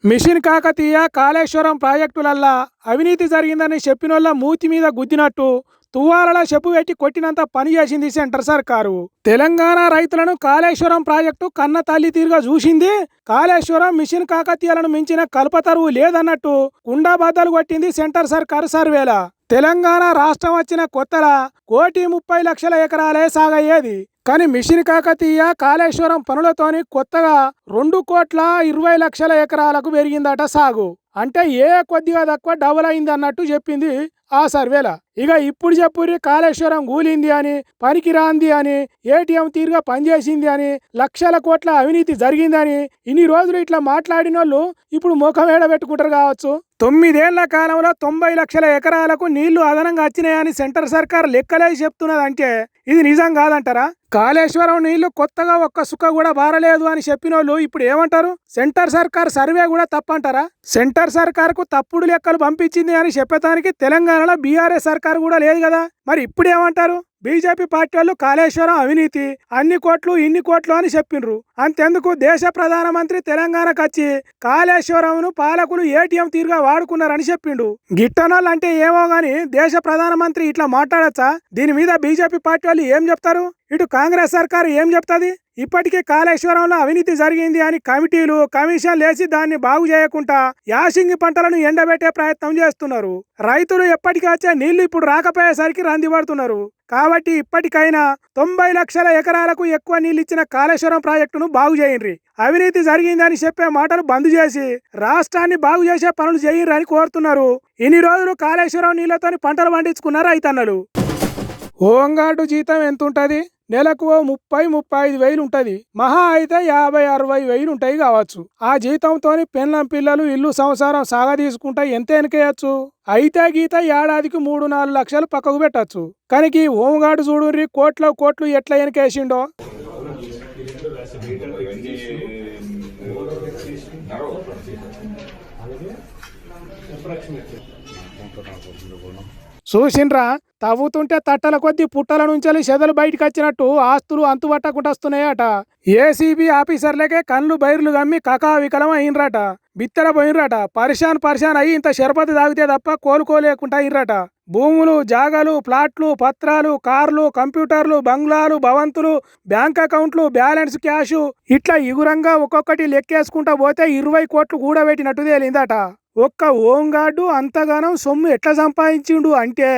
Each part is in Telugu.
మిషన్ కాకతీయ కాళేశ్వరం ప్రాజెక్టులల్లా అవినీతి జరిగిందని చెప్పినోళ్ళ మూతి మీద గుద్దినట్టు తువ్వాలలా చెప్పు పెట్టి కొట్టినంత పని చేసింది సెంటర్ సర్కారు. తెలంగాణ రైతులను కాళేశ్వరం ప్రాజెక్టు కన్న తల్లి తీరుగా చూసింది. కాళేశ్వరం మిషన్ కాకతీయాలను మించిన కల్పతరువు లేదన్నట్టు కుండా బద్దలు కొట్టింది సెంటర్ సర్కారు సర్వేల. తెలంగాణ రాష్ట్రం వచ్చిన కొత్తలా 1,30,00,000 ఎకరాలే సాగయ్యేది. కానీ మిషన్ కాకతీయ కాళేశ్వరం పనులతోని కొత్తగా 2,20,00,000 ఎకరాలకు పెరిగిందట సాగు. అంటే కొద్దిగా తక్కువ డబుల్ అయింది అన్నట్టు చెప్పింది ఆ సర్వేల. ఇక ఇప్పుడు చెప్పుర్రి కాళేశ్వరం కూలింది అని, పనికిరాంది అని, ఏటీఎం తీరుగా పనిచేసింది అని, లక్షల కోట్ల అవినీతి జరిగిందని ఇన్ని రోజులు ఇట్లా మాట్లాడిన వాళ్ళు ఇప్పుడు ముఖం ఏడబెట్టుకుంటారు కావచ్చు. 9 ఏళ్ల కాలంలో 90,00,000 ఎకరాలకు నీళ్లు అదనంగా వచ్చినాయని సెంటర్ సర్కార్ లెక్కలేసి చెప్తున్నదంటే ఇది నిజం కాదంటారా? కాళేశ్వరం నీళ్లు కొత్తగా ఒక్క సుక్క కూడా బారలేదు అని చెప్పిన వాళ్ళు ఇప్పుడు ఏమంటారు? సెంటర్ సర్కార్ సర్వే కూడా తప్పంటారా? సెంటర్ సర్కార్కు తప్పుడు లెక్కలు పంపించింది అని చెప్పడానికి తెలంగాణలో బీఆర్ఎస్ సర్కార్ కూడా లేదు కదా. మరి ఇప్పుడు ఏమంటారు? బీజేపీ పార్టీ వాళ్ళు కాళేశ్వరం అవినీతి, అన్ని కోట్లు ఇన్ని కోట్లు అని చెప్పిండ్రు. అంతెందుకు దేశ ప్రధానమంత్రి తెలంగాణకు వచ్చి కాళేశ్వరంను పాలకులు ఏటీఎం తీరుగా వాడుకున్నారని చెప్పిండు. గిట్టనాలు అంటే ఏమో గాని దేశ ప్రధానమంత్రి ఇట్లా మాట్లాడచ్చా? దీని మీద బీజేపీ పార్టీ వాళ్ళు ఏం చెప్తారు? ఇటు కాంగ్రెస్ సర్కారు ఏం చెప్తుంది? ఇప్పటికీ కాళేశ్వరంలో అవినీతి జరిగింది అని కమిటీలు కమిషన్లు వేసి దాన్ని బాగు చేయకుండా యాసింగి పంటలను ఎండబెట్టే ప్రయత్నం చేస్తున్నారు. రైతులు ఎప్పటికీ వచ్చే నీళ్లు ఇప్పుడు రాకపోయేసరికి రంది పడుతున్నారు. కాబట్టి ఇప్పటికైనా 90,00,000 ఎకరాలకు ఎక్కువ నీళ్ళు ఇచ్చిన కాళేశ్వరం ప్రాజెక్టును బాగు చేయండి. అవినీతి జరిగిందని చెప్పే మాటలు బంద్ చేసి రాష్ట్రాన్ని బాగు చేసే పనులు చేయండి కోరుతున్నారు. ఇన్ని రోజులు కాళేశ్వరం నీళ్లతోని పంటలు పండించుకున్నారు రైతన్నలు. హోంగార్డు జీతం ఎంత ఉంటుంది? నెలకు 30-35 వేలు ఉంటుంది. మహా అయితే 50-60 వేలు ఉంటాయి కావచ్చు. ఆ జీతంతో పెళ్ళం పిల్లలు ఇల్లు సంసారం సాగా తీసుకుంటా ఎంత వెనకేయచ్చు. అయితే గీత ఏడాదికి 3-4 లక్షలు పక్కకు పెట్టచ్చు. కానీ ఈ హోంగార్డు చూడుర్రి కోట్లు ఎట్లా వెనకేసిండో. చూసిండ్రా, తవ్వుతుంటే తట్టల కొద్దీ పుట్టల నుంచి చెదలు బయటకు వచ్చినట్టు ఆస్తులు అంతు పట్టకుండా వస్తున్నాయట. ఏసీబీ ఆఫీసర్లకే కళ్ళు బైర్లు గమ్మి కకావికలం అయినరట. బిత్తర పోయినరట. పరిశాన్ అయ్యి ఇంత షరపతి తాగితే తప్ప కోలుకోలేకుండా అయినరట. భూములు, జాగాలు, ప్లాట్లు, పత్రాలు, కార్లు, కంప్యూటర్లు, బంగ్లాలు, భవంతులు, బ్యాంక్ అకౌంట్లు, బ్యాలెన్స్ క్యాషు ఇట్లా ఇగురంగా ఒక్కొక్కటి లెక్కేసుకుంటా పోతే 20 కోట్లు కూడబెట్టినట్టు తేలిందట. ఒక్క హోంగార్డు అంతగానం సొమ్ము ఎట్లా సంపాదించిండు అంటే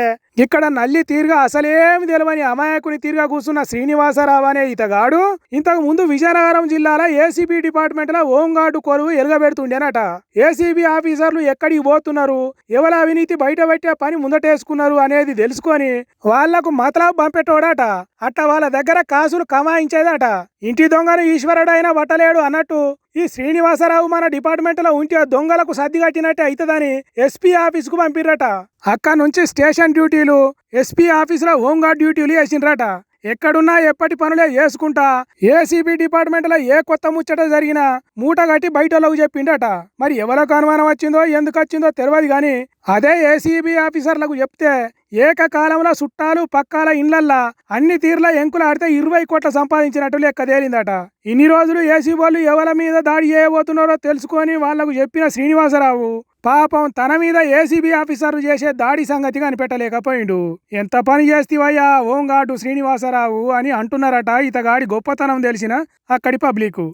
ఇక్కడ నల్లి తీరుగా అసలేమి తెలియని అమాయకుని తీరుగా కూర్చున్న శ్రీనివాసరావు అనే ఇతగాడు ఇంతకు ముందు విజయనగరం జిల్లాలో ఏసీబీ డిపార్ట్మెంట్ లో హోంగార్డు కొలువు ఎలుగబెడుతుండేనట. ఏసీబీ ఆఫీసర్లు ఎక్కడికి పోతున్నారు, ఎవరి అవినీతి బయట పెట్టే పని ముందటేసుకున్నారు అనేది తెలుసుకొని వాళ్లకు మతలాబు పంపెట్టోడట. అట్లా వాళ్ళ దగ్గర కాసులు కమాయించేదట. ఇంటి దొంగను ఈశ్వరుడైనా పట్టలేడు అన్నట్టు ఈ శ్రీనివాసరావు మన డిపార్ట్మెంట్ లో ఉంటే దొంగలకు సర్ది కట్టినట్టే అవుతుందని ఎస్పీ ఆఫీస్ కు పంపిర్రట. అక్కడ నుంచి స్టేషన్ డ్యూటీలు, ఎస్పీ ఆఫీసులో హోంగార్డ్ డ్యూటీలు వేసిండ్రట. ఎక్కడున్నా ఎప్పటి పనులే చేసుకుంటా ఏసీబీ డిపార్ట్మెంట్ లో కొత్త ముచ్చట జరిగినా మూట కట్టి బయటలోకి చెప్పిండట. మరి ఎవరికి అనుమానం వచ్చిందో ఎందుకు వచ్చిందో తెలియదు గాని అదే ఏసీబీ ఆఫీసర్లకు చెప్తే ఏకకాలంలో చుట్టాలు పక్కాల ఇండ్లల్లా అన్ని తీర్ల ఎంకులాడితే 20 కోట్ల సంపాదించినట్టు లెక్క తేలిందట. ఇన్ని రోజులు ఏసీబీ వాళ్ళు ఎవరి మీద దాడి చేయబోతున్నారో తెలుసుకొని వాళ్లకు చెప్పిన శ్రీనివాసరావు పాపం తన మీద ఏసీబీ ఆఫీసర్లు చేసే దాడి సంగతి కనిపెట్టలేకపోయిండు. ఎంత పని చేస్తేవయ్యా హోంగార్డు శ్రీనివాసరావు అని అంటున్నారట ఇతగాడి గొప్పతనం తెలిసిన అక్కడి పబ్లిక్.